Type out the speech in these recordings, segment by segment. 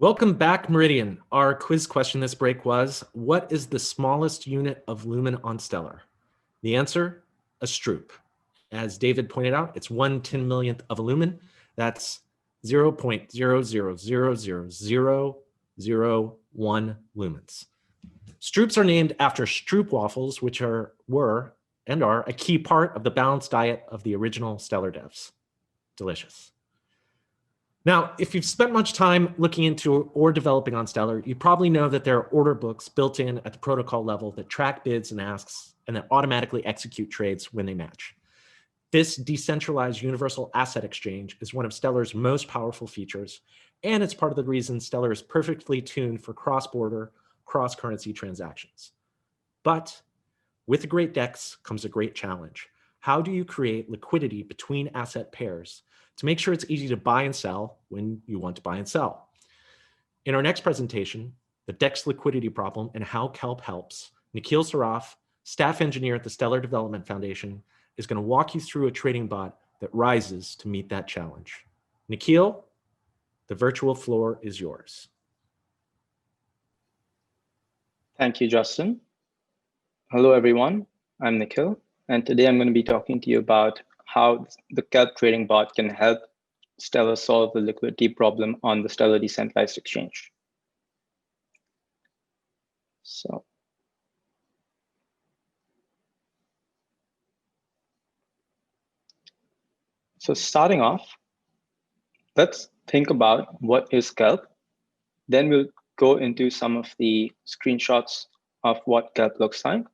Welcome back, Meridian. Our quiz question this break was, what is the smallest unit of lumen on Stellar? The answer, a stroop. As David pointed out, it's 1/10,000,000th of a lumen. That's 0.0000001 lumens. Stroops are named after stroopwafels, which were and are a key part of the balanced diet of the original Stellar devs. Delicious. Now, if you've spent much time looking into or developing on Stellar, you probably know that there are order books built in at the protocol level that track bids and asks and that automatically execute trades when they match. This decentralized universal asset exchange is one of Stellar's most powerful features, and it's part of the reason Stellar is perfectly tuned for cross-border, cross-currency transactions. But with a great DEX comes a great challenge. How do you create liquidity between asset pairs to make sure it's easy to buy and sell when you want to buy and sell? In our next presentation, the DEX liquidity problem and how Kelp helps, Nikhil Saraf, staff engineer at the Stellar Development Foundation, is going to walk you through a trading bot that rises to meet that challenge. Nikhil, the virtual floor is yours. Thank you, Justin. Hello, everyone. I'm Nikhil, and today I'm going to be talking to you about how the Kelp trading bot can help Stellar solve the liquidity problem on the Stellar Decentralized Exchange. So starting off, let's think about what is Kelp. Then we'll go into some of the screenshots of what Kelp looks like.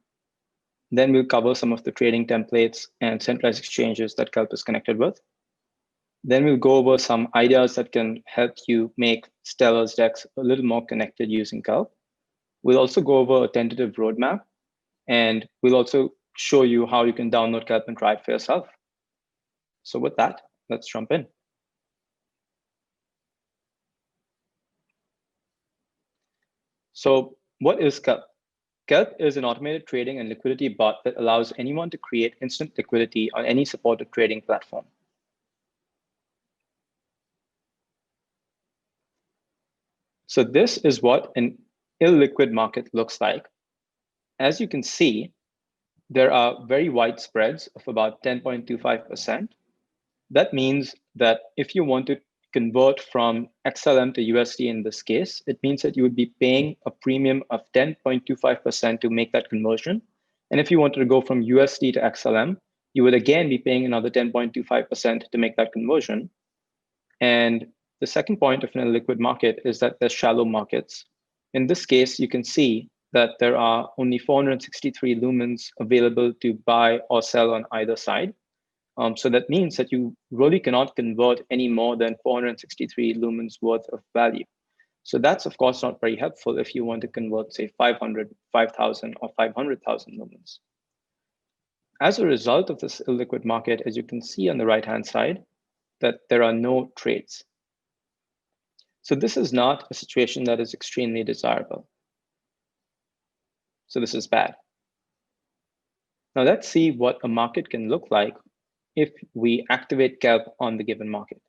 Then we'll cover some of the trading templates and centralized exchanges that Kelp is connected with. Then we'll go over some ideas that can help you make Stellar's DEX a little more connected using Kelp. We'll also go over a tentative roadmap, and we'll also show you how you can download Kelp and try it for yourself. So with that, let's jump in. So what is Kelp? Kelp is an automated trading and liquidity bot that allows anyone to create instant liquidity on any supported trading platform. So this is what an illiquid market looks like. As you can see, there are very wide spreads of about 10.25%. That means that if you want to convert from XLM to USD in this case, it means that you would be paying a premium of 10.25% to make that conversion. And if you wanted to go from USD to XLM, you would again be paying another 10.25% to make that conversion. And the second point of an illiquid market is that there's shallow markets. In this case, you can see that there are only 463 lumens available to buy or sell on either side. So that means that you really cannot convert any more than 463 lumens worth of value. So that's, of course, not very helpful if you want to convert, say, 500, 5,000, or 500,000 lumens. As a result of this illiquid market, as you can see on the right-hand side, that there are no trades. So this is not a situation that is extremely desirable. So this is bad. Now let's see what a market can look like if we activate Kelp on the given market.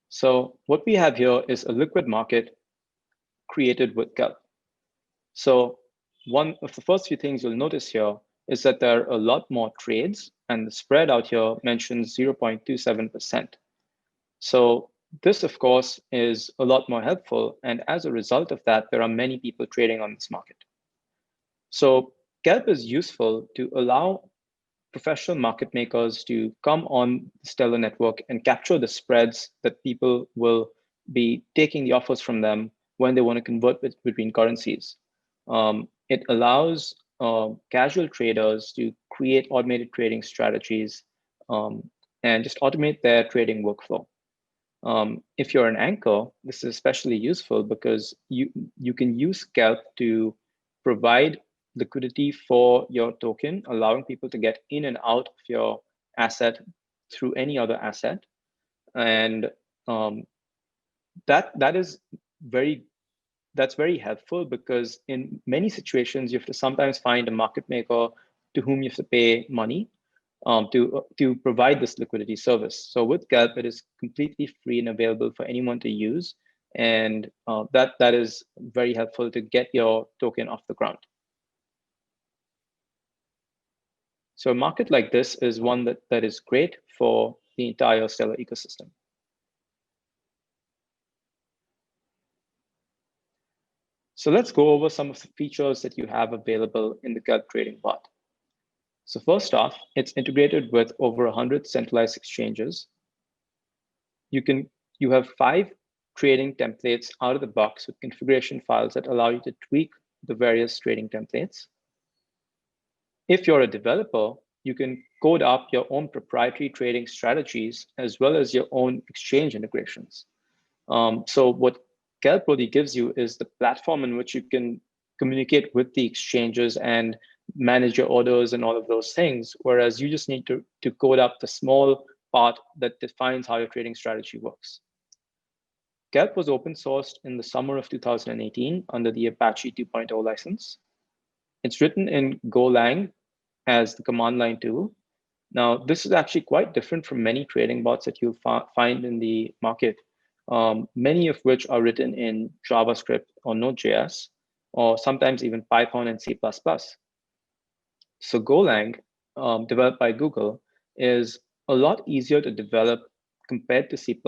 So what we have here is a liquid market created with Kelp. So one of the first few things you'll notice here is that there are a lot more trades, and the spread out here mentions 0.27%. So this, of course, is a lot more helpful. And as a result of that, there are many people trading on this market. So Kelp is useful to allow professional market makers to come on the Stellar network and capture the spreads that people will be taking the offers from them when they want to convert between currencies. It allows casual traders to create automated trading strategies and just automate their trading workflow. If you're an anchor, this is especially useful because you can use Kelp to provide liquidity for your token, allowing people to get in and out of your asset through any other asset. And that's very helpful because in many situations, you have to sometimes find a market maker to whom you have to pay money. to provide this liquidity service. So with Kelp, it is completely free and available for anyone to use. And that is very helpful to get your token off the ground. So a market like this is one that is great for the entire Stellar ecosystem. So let's go over some of the features that you have available in the Kelp trading bot. So first off, it's integrated with over 100 centralized exchanges. You have 5 trading templates out of the box with configuration files that allow you to tweak the various trading templates. If you're a developer, you can code up your own proprietary trading strategies as well as your own exchange integrations. So what Kelp really gives you is the platform in which you can communicate with the exchanges and manage your orders and all of those things, whereas you just need to code up the small part that defines how your trading strategy works. Kelp was open sourced in the summer of 2018 under the Apache 2.0 license. It's written in Golang as the command line tool. Now, this is actually quite different from many trading bots that you'll find in the market, many of which are written in JavaScript or Node.js, or sometimes even Python and C++. So Golang, developed by Google, is a lot easier to develop compared to C++.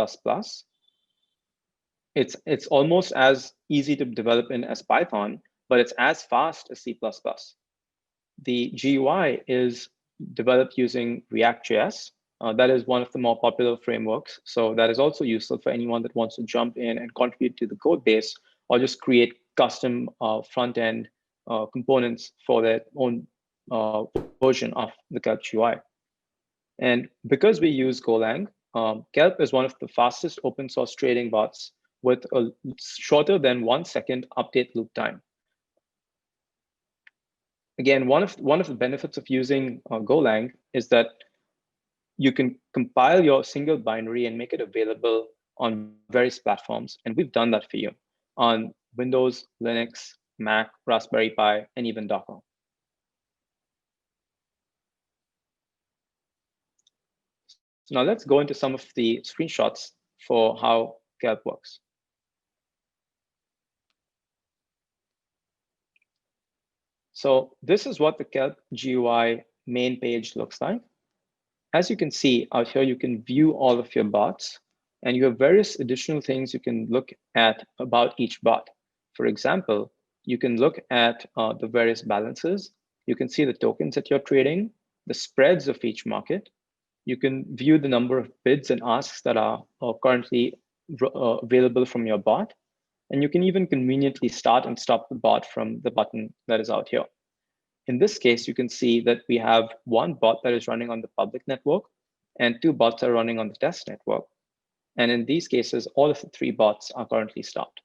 It's almost as easy to develop in as Python, but it's as fast as C++. The GUI is developed using React.js. That is one of the more popular frameworks. So that is also useful for anyone that wants to jump in and contribute to the code base or just create custom front-end components for their own version of the Kelp GUI. And because we use Golang, Kelp is one of the fastest open source trading bots with a shorter than 1 second update loop time. Again, one of the benefits of using Golang is that you can compile your single binary and make it available on various platforms. And we've done that for you on Windows, Linux, Mac, Raspberry Pi, and even Docker. So now let's go into some of the screenshots for how Kelp works. So this is what the Kelp GUI main page looks like. As you can see out here, you can view all of your bots, and you have various additional things you can look at about each bot. For example, you can look at the various balances. You can see the tokens that you're trading, the spreads of each market. You can view the number of bids and asks that are currently available from your bot. And you can even conveniently start and stop the bot from the button that is out here. In this case, you can see that we have 1 bot that is running on the public network and 2 bots are running on the test network. And in these cases, all of the 3 bots are currently stopped.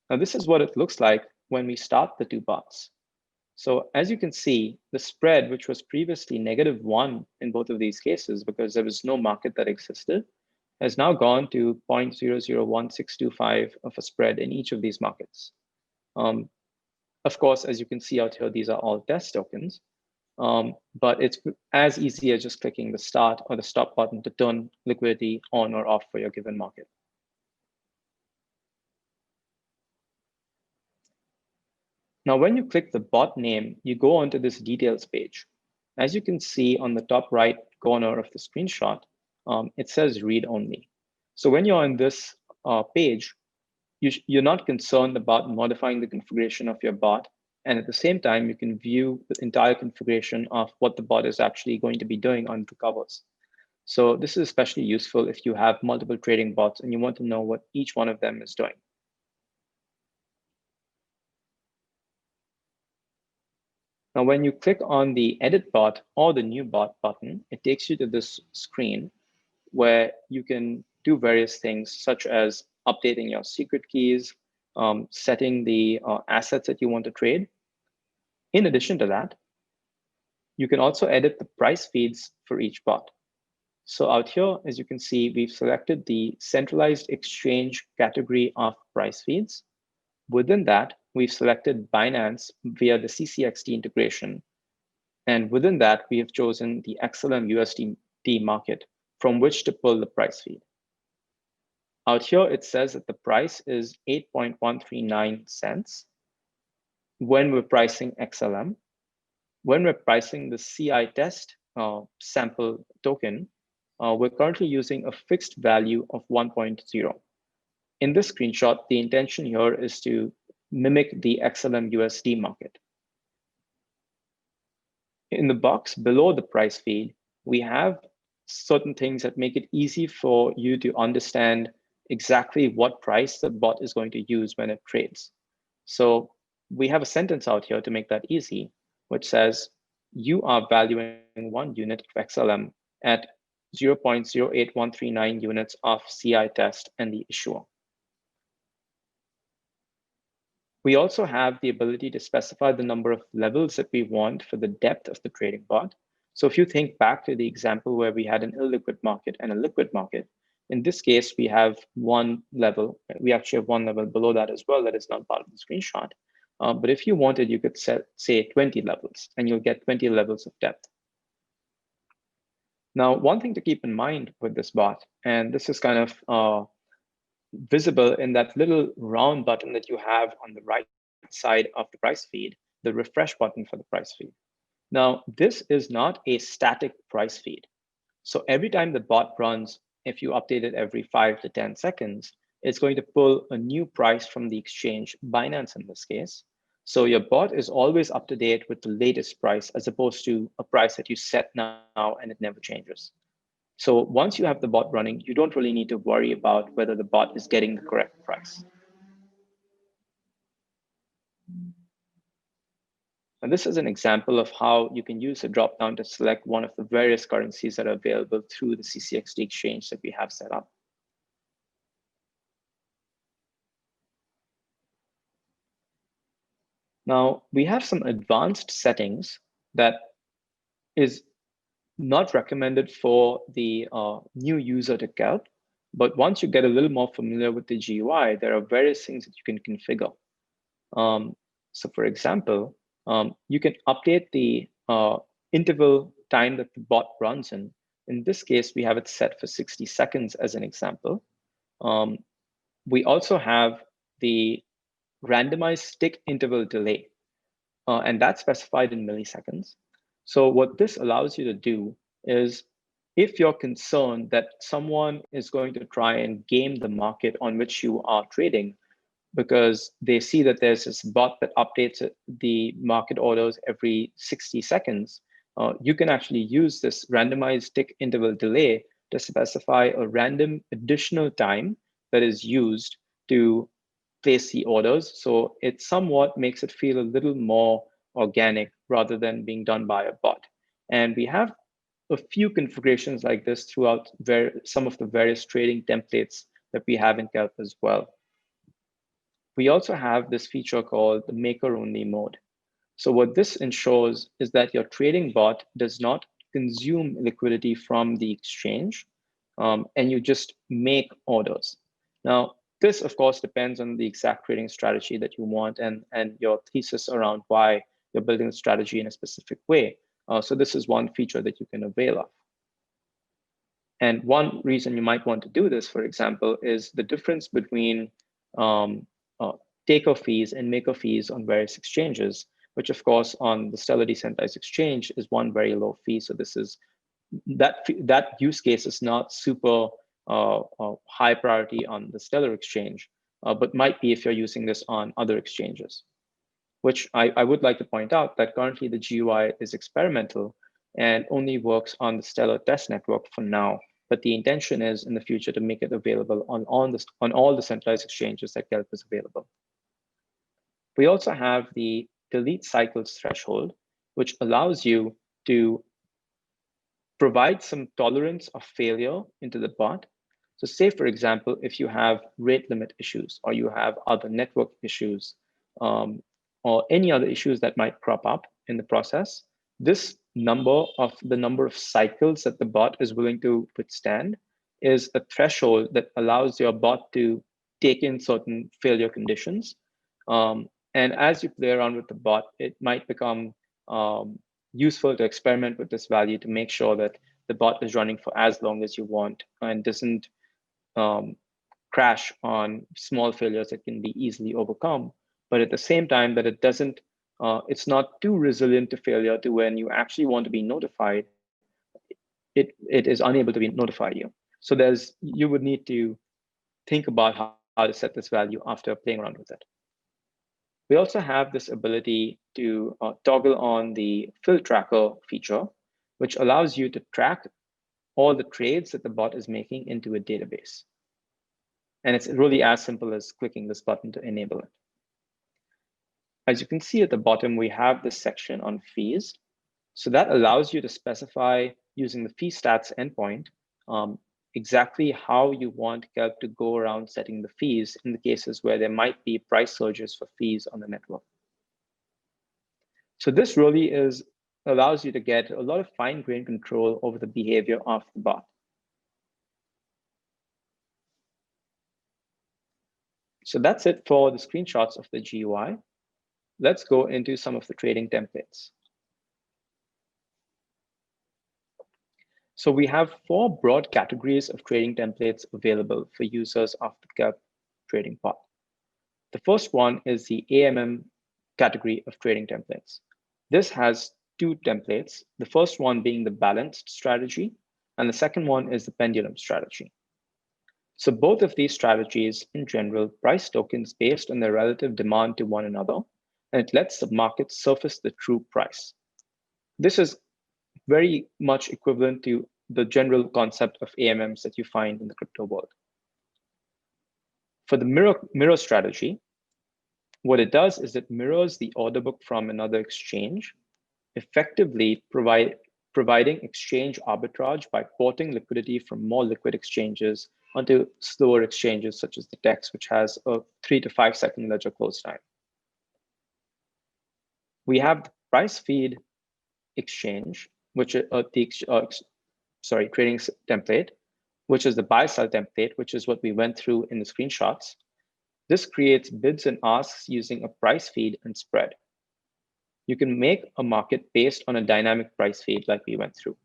Now, this is what it looks like when we start the 2 bots. So as you can see, the spread, which was previously -1 in both of these cases because there was no market that existed, has now gone to 0.001625 of a spread in each of these markets. Of course, as you can see out here, these are all test tokens, but it's as easy as just clicking the start or the stop button to turn liquidity on or off for your given market. Now, when you click the bot name, you go onto this details page. As you can see on the top right corner of the screenshot, it says read only. So when you're on this page, you're not concerned about modifying the configuration of your bot. And at the same time, you can view the entire configuration of what the bot is actually going to be doing under the covers. So this is especially useful if you have multiple trading bots and you want to know what each one of them is doing. Now, when you click on the edit bot or the new bot button, it takes you to this screen where you can do various things such as updating your secret keys, setting the assets that you want to trade. In addition to that, you can also edit the price feeds for each bot. So out here, as you can see, we've selected the centralized exchange category of price feeds. Within that, we've selected Binance via the CCXT integration. And within that, we have chosen the XLM USDT market from which to pull the price feed. Out here, it says that the price is 8.139 cents when we're pricing XLM. When we're pricing the CI test sample token, we're currently using a fixed value of 1.0. In this screenshot, the intention here is to mimic the XLM USD market. In the box below the price feed, we have certain things that make it easy for you to understand exactly what price the bot is going to use when it trades. So we have a sentence out here to make that easy, which says, you are valuing 1 unit of XLM at 0.08139 units of CI test and the issuer. We also have the ability to specify the number of levels that we want for the depth of the trading bot. So if you think back to the example where we had an illiquid market and a liquid market, in this case, we have one level. We actually have one level below that as well that is not part of the screenshot. But if you wanted, you could set, say 20 levels, and you'll get 20 levels of depth. Now, one thing to keep in mind with this bot, and this is kind of visible in that little round button that you have on the right side of the price feed, the refresh button for the price feed. Now, this is not a static price feed. So every time the bot runs, if you update it every 5 to 10 seconds, it's going to pull a new price from the exchange, Binance in this case. So your bot is always up to date with the latest price as opposed to a price that you set now and it never changes. So once you have the bot running, you don't really need to worry about whether the bot is getting the correct price. And this is an example of how you can use a dropdown to select one of the various currencies that are available through the CCXT exchange that we have set up. Now, we have some advanced settings that is not recommended for the new user to Kelp, but once you get a little more familiar with the GUI, there are various things that you can configure. So for example, you can update the interval time that the bot runs in. In this case, we have it set for 60 seconds as an example. We also have the randomized tick interval delay, and that's specified in milliseconds. So what this allows you to do is, if you're concerned that someone is going to try and game the market on which you are trading, because they see that there's this bot that updates the market orders every 60 seconds, you can actually use this randomized tick interval delay to specify a random additional time that is used to place the orders. So it somewhat makes it feel a little more organic rather than being done by a bot. And we have a few configurations like this throughout some of the various trading templates that we have in Kelp as well. We also have this feature called the maker-only mode. So what this ensures is that your trading bot does not consume liquidity from the exchange, and you just make orders. Now, this, of course, depends on the exact trading strategy that you want and your thesis around why you're building the strategy in a specific way. So this is one feature that you can avail of. And one reason you might want to do this, for example, is the difference between taker fees and maker fees on various exchanges, which of course on the Stellar Decentralized Exchange is one very low fee. So this is that use case is not super high priority on the Stellar exchange, but might be if you're using this on other exchanges, which I would like to point out that currently the GUI is experimental and only works on the Stellar test network for now. But the intention is in the future to make it available on all the centralized exchanges that Kelp is available. We also have the delete cycles threshold, which allows you to provide some tolerance of failure into the bot. So say, for example, if you have rate limit issues or you have other network issues or any other issues that might crop up in the process, this number of cycles that the bot is willing to withstand is a threshold that allows your bot to take in certain failure conditions. And as you play around with the bot, it might become useful to experiment with this value to make sure that the bot is running for as long as you want and doesn't crash on small failures that can be easily overcome. But at the same time, that it doesn't, it's not too resilient to failure to when you actually want to be notified, it is unable to notify you. So you would need to think about how to set this value after playing around with it. We also have this ability to toggle on the fill tracker feature, which allows you to track all the trades that the bot is making into a database. And it's really as simple as clicking this button to enable it. As you can see at the bottom, we have this section on fees. So that allows you to specify using the fee stats endpoint exactly how you want Kelp to go around setting the fees in the cases where there might be price surges for fees on the network. So this really allows you to get a lot of fine-grained control over the behavior of the bot. So that's it for the screenshots of the GUI. Let's go into some of the trading templates. So we have 4 broad categories of trading templates available for users of the Kelp trading bot. The first one is the AMM category of trading templates. This has 2 templates, the first one being the balanced strategy, and the second one is the pendulum strategy. So both of these strategies in general price tokens based on their relative demand to one another, and it lets the market surface the true price. This is very much equivalent to the general concept of AMMs that you find in the crypto world. For the mirror strategy, what it does is it mirrors the order book from another exchange, effectively providing exchange arbitrage by porting liquidity from more liquid exchanges onto slower exchanges such as the DEX, which has a 3 to 5 second ledger close time. We have the price feed exchange, which is trading template, which is the buy sell template, which is what we went through in the screenshots. This creates bids and asks using a price feed and spread. You can make a market based on a dynamic price feed like we went through.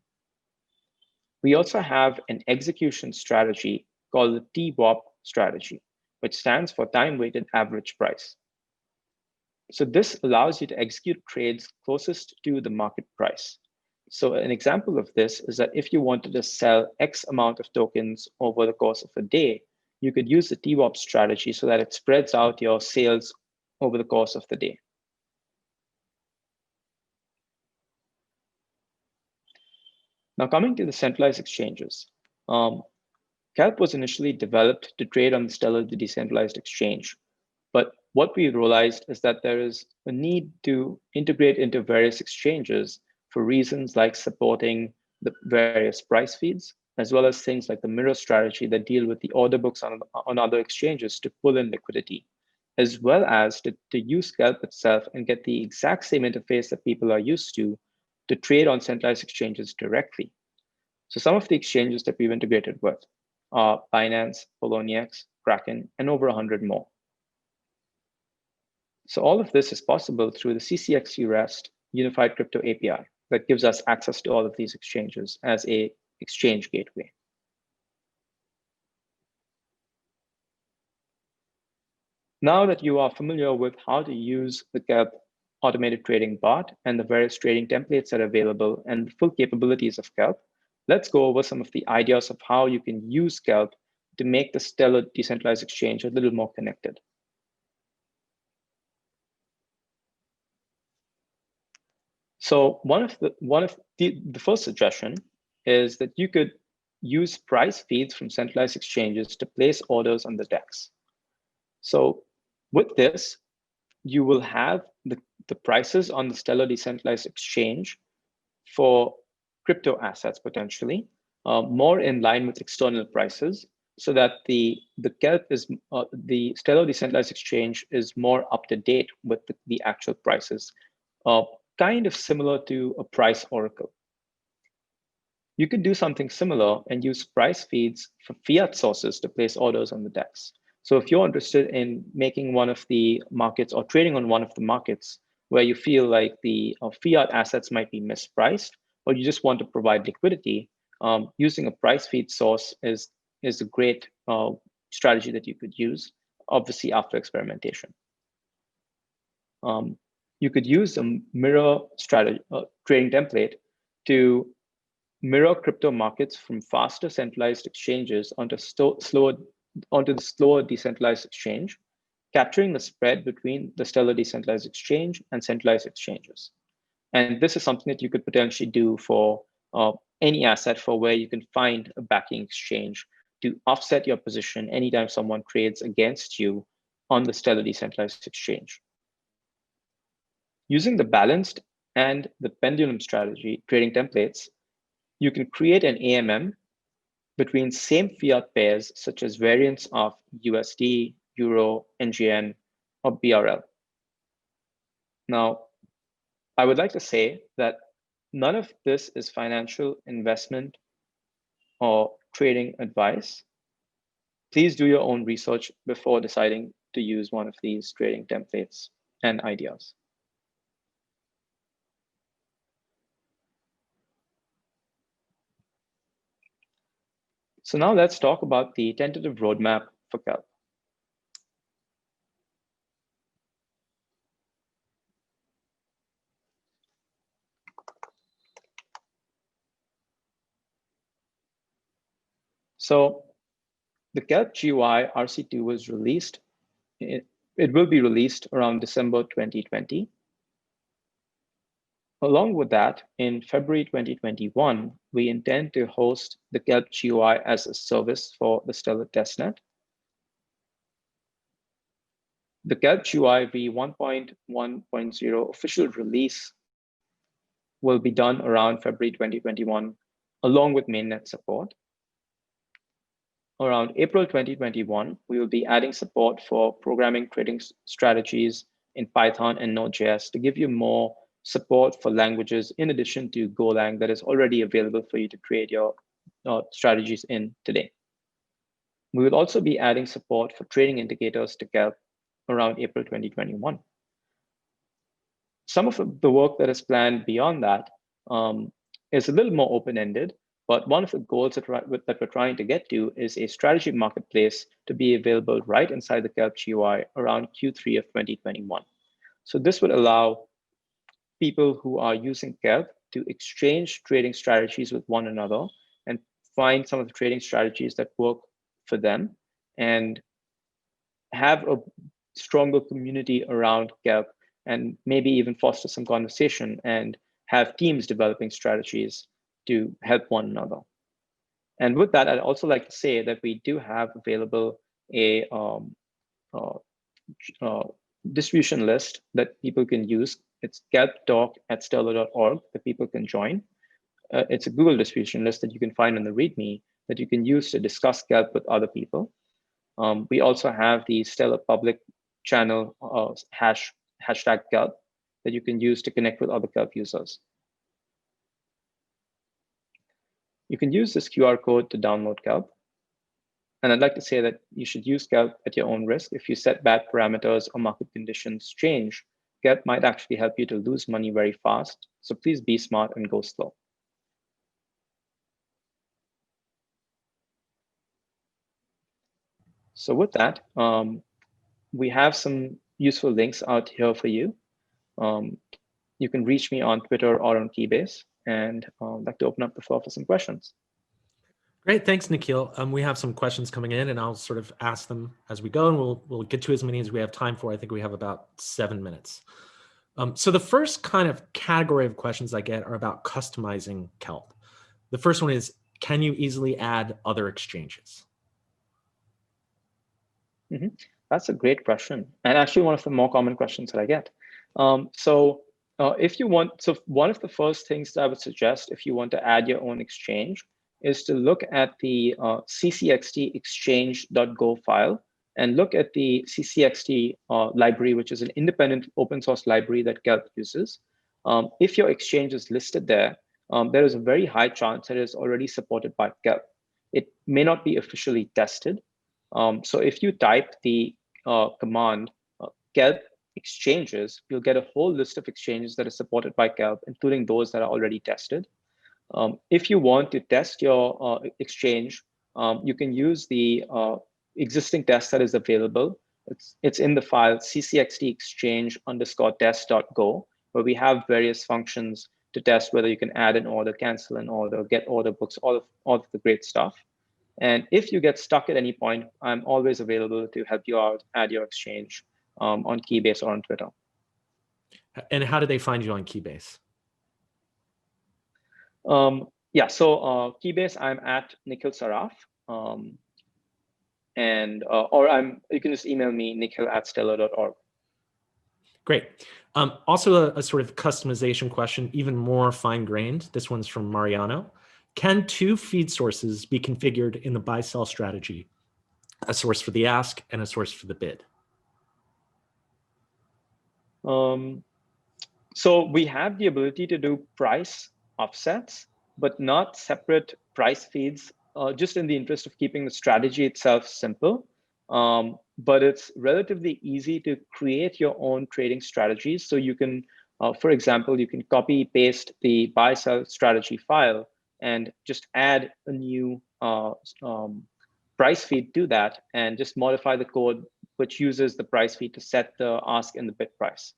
We also have an execution strategy called the TWAP strategy, which stands for time-weighted average price. So this allows you to execute trades closest to the market price. So an example of this is that if you wanted to sell X amount of tokens over the course of a day, you could use the TWAP strategy so that it spreads out your sales over the course of the day. Now coming to the centralized exchanges. Kelp was initially developed to trade on the Stellar Decentralized Exchange. But what we realized is that there is a need to integrate into various exchanges for reasons like supporting the various price feeds, as well as things like the mirror strategy that deal with the order books on other exchanges to pull in liquidity, as well as to use Kelp itself and get the exact same interface that people are used to trade on centralized exchanges directly. So some of the exchanges that we've integrated with are Binance, Poloniex, Kraken, and over 100 more. So all of this is possible through the CCXC REST Unified Crypto API that gives us access to all of these exchanges as a exchange gateway. Now that you are familiar with how to use the Kelp automated trading bot and the various trading templates that are available and the full capabilities of Kelp, let's go over some of the ideas of how you can use Kelp to make the Stellar Decentralized Exchange a little more connected. So one of the first suggestion is that you could use price feeds from centralized exchanges to place orders on the DEX. So with this, you will have the prices on the Stellar Decentralized Exchange for crypto assets potentially more in line with external prices, so that the Kelp is the Stellar Decentralized Exchange is more up to date with the actual prices, kind of similar to a price oracle. You could do something similar and use price feeds for fiat sources to place orders on the DEX. So if you're interested in making one of the markets or trading on one of the markets where you feel like the fiat assets might be mispriced, or you just want to provide liquidity, using a price feed source is a great strategy that you could use, obviously after experimentation. You could use a mirror strategy trading template to mirror crypto markets from faster centralized exchanges onto the slower decentralized exchange, capturing the spread between the Stellar Decentralized Exchange and centralized exchanges. And this is something that you could potentially do for any asset for where you can find a backing exchange to offset your position anytime someone trades against you on the Stellar Decentralized Exchange. Using the balanced and the pendulum strategy trading templates, you can create an AMM between same fiat pairs such as variants of USD, Euro, NGN, or BRL. Now, I would like to say that none of this is financial investment or trading advice. Please do your own research before deciding to use one of these trading templates and ideas. So now let's talk about the tentative roadmap for Kelp. So the Kelp GUI RC2 was released. It will be released around December 2020. Along with that, in February 2021, we intend to host the Kelp GUI as a service for the Stellar testnet. The Kelp GUI v1.1.0 official release will be done around February 2021, along with mainnet support. Around April 2021, we will be adding support for programming trading strategies in Python and Node.js to give you more support for languages in addition to Golang that is already available for you to create your strategies in today. We will also be adding support for trading indicators to Kelp around April 2021. Some of the work that is planned beyond that is a little more open-ended, but one of the goals that we're trying to get to is a strategy marketplace to be available right inside the Kelp GUI around Q3 of 2021. So this would allow people who are using Kelp to exchange trading strategies with one another and find some of the trading strategies that work for them and have a stronger community around Kelp and maybe even foster some conversation and have teams developing strategies to help one another. And with that, I'd also like to say that we do have available a distribution list that people can use. It's kelptalk@stellar.org that people can join. It's a Google distribution list that you can find in the README that you can use to discuss Kelp with other people. We also have the Stellar public channel hashtag Kelp that you can use to connect with other Kelp users. You can use this QR code to download Kelp. And I'd like to say that you should use Kelp at your own risk. If you set bad parameters or market conditions change, Kelp might actually help you to lose money very fast. So please be smart and go slow. So with that, we have some useful links out here for you. You can reach me on Twitter or on Keybase, and I'd like to open up the floor for some questions. Great, thanks, Nikhil. We have some questions coming in, and I'll sort of ask them as we go, and we'll get to as many as we have time for. I think we have about 7 minutes. So the first kind of category of questions I get are about customizing Kelp. The first one is, can you easily add other exchanges? Mm-hmm. That's a great question, and actually one of the more common questions that I get. If you want, so one of the first things that I would suggest if you want to add your own exchange is to look at the ccxt exchange.go file and look at the ccxt library, which is an independent open source library that Kelp uses. If your exchange is listed there, there is a very high chance that it is already supported by Kelp. It may not be officially tested, So if you type the command Kelp exchanges, you'll get a whole list of exchanges that are supported by Kelp, including those that are already tested. If you want to test your exchange, you can use the existing test that is available. It's in the file ccxtexchange_test.go, where we have various functions to test whether you can add an order, cancel an order, get order books, all of the great stuff. And if you get stuck at any point, I'm always available to help you out, add your exchange on Keybase or on Twitter. And how do they find you on Keybase? Yeah, so Keybase, I'm at Nikhil Saraf. You can just email me, nikhil@stellar.org. Great. Also a sort of customization question, even more fine-grained. This one's from Mariano. Can two feed sources be configured in the buy-sell strategy? A source for the ask and a source for the bid? So we have the ability to do price offsets, but not separate price feeds, just in the interest of keeping the strategy itself simple. But it's relatively easy to create your own trading strategies. So you can, for example, you can copy paste the buy sell strategy file and just add a new price feed to that and just modify the code which uses the price feed to set the ask and the bid price.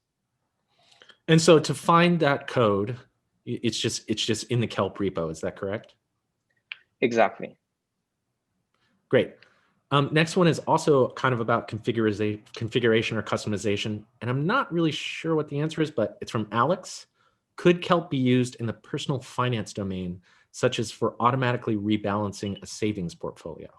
And so to find that code, it's just in the Kelp repo. Is that correct? Exactly. Great. Next one is also kind of about configuration or customization. And I'm not really sure what the answer is, but it's from Alex. Could Kelp be used in the personal finance domain, such as for automatically rebalancing a savings portfolio?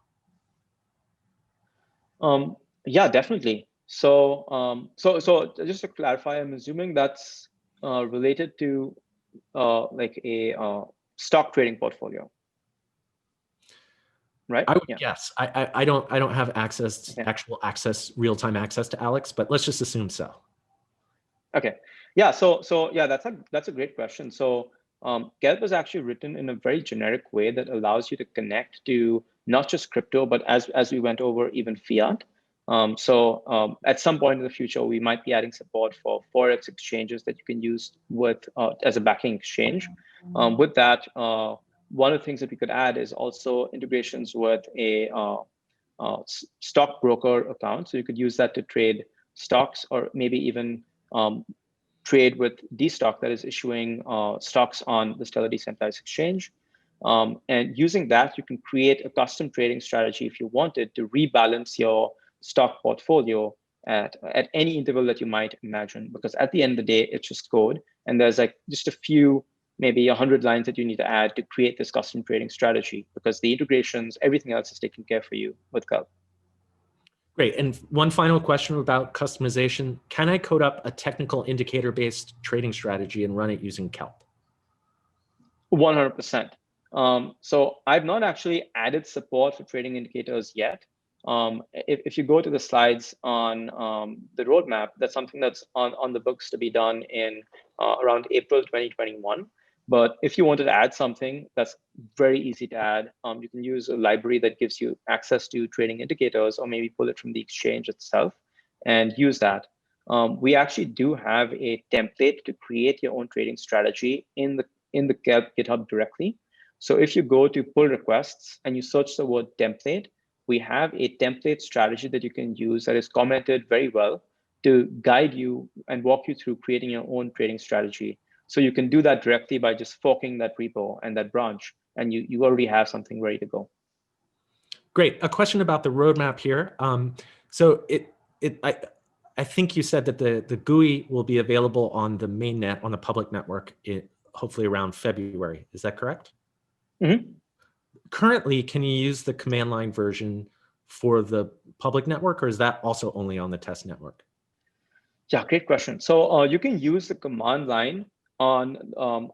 Yeah, definitely. So, so just to clarify, I'm assuming that's related to like a stock trading portfolio, right? I would guess. I don't have access, actual access, real-time access to Alex, but let's just assume so. Okay. Yeah. So yeah, that's a great question. So Kelp is actually written in a very generic way that allows you to connect to not just crypto, but as we went over, even fiat. At some point in the future, we might be adding support for Forex exchanges that you can use with as a backing exchange. With that, one of the things that we could add is also integrations with a stockbroker account. So you could use that to trade stocks or maybe even trade with DStock that is issuing stocks on the Stellar Decentralized Exchange. And using that, you can create a custom trading strategy if you wanted to rebalance your stock portfolio at any interval that you might imagine, because at the end of the day, it's just code. And there's like just a few, maybe 100 lines that you need to add to create this custom trading strategy, because the integrations, everything else is taken care for you with Kelp. Great. And one final question about customization. Can I code up a technical indicator-based trading strategy and run it using Kelp? 100%. So I've not actually added support for trading indicators yet. If you go to the slides on the roadmap, that's something that's on the books to be done in around April 2021. But if you wanted to add something, that's very easy to add. You can use a library that gives you access to trading indicators, or maybe pull it from the exchange itself and use that. We actually do have a template to create your own trading strategy in the Kelp GitHub directly. So if you go to pull requests and you search the word template, we have a template strategy that you can use that is commented very well to guide you and walk you through creating your own trading strategy. So you can do that directly by just forking that repo and that branch, and you already have something ready to go. Great. A question about the roadmap here. So I think you said that the GUI will be available on the mainnet, on the public network, hopefully around February. Is that correct? Mm-hmm. Currently, can you use the command line version for the public network, or is that also only on the test network? Yeah, great question. So you can use the command line on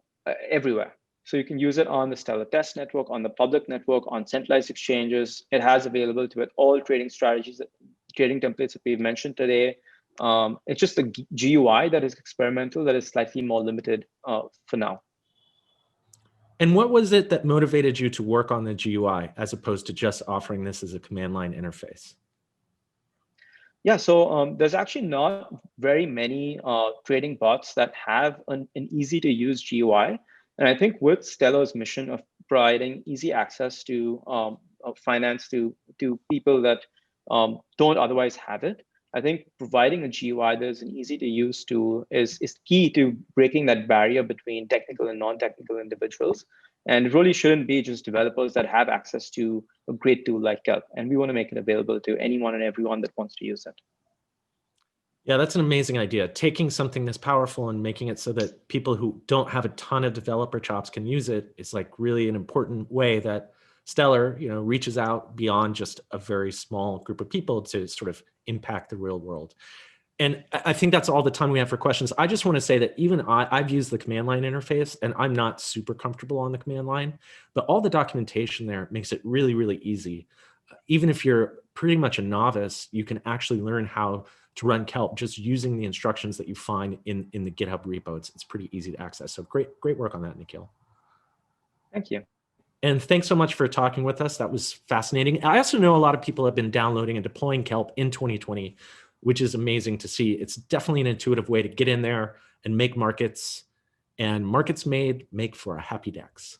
everywhere. So you can use it on the Stellar test network, on the public network, on centralized exchanges. It has available to it all trading strategies, trading templates that we've mentioned today. It's just the GUI that is experimental, that is slightly more limited for now. And what was it that motivated you to work on the GUI as opposed to just offering this as a command line interface? Yeah, so there's actually not very many trading bots that have an easy to use GUI. And I think with Stellar's mission of providing easy access to of finance to people that don't otherwise have it, I think providing a GUI that's an easy to use tool is key to breaking that barrier between technical and non-technical individuals. And it really shouldn't be just developers that have access to a great tool like Kelp. And we want to make it available to anyone and everyone that wants to use it. Yeah, that's an amazing idea. Taking something this powerful and making it so that people who don't have a ton of developer chops can use it is like really an important way that Stellar, reaches out beyond just a very small group of people to sort of impact the real world. And I think that's all the time we have for questions. I just want to say that even I've used the command line interface and I'm not super comfortable on the command line, but all the documentation there makes it really, really easy. Even if you're pretty much a novice, you can actually learn how to run Kelp just using the instructions that you find in the GitHub repo. It's pretty easy to access. So great work on that, Nikhil. Thank you. And thanks so much for talking with us. That was fascinating. I also know a lot of people have been downloading and deploying Kelp in 2020, which is amazing to see. It's definitely an intuitive way to get in there and make markets. And markets made make for a happy DEX.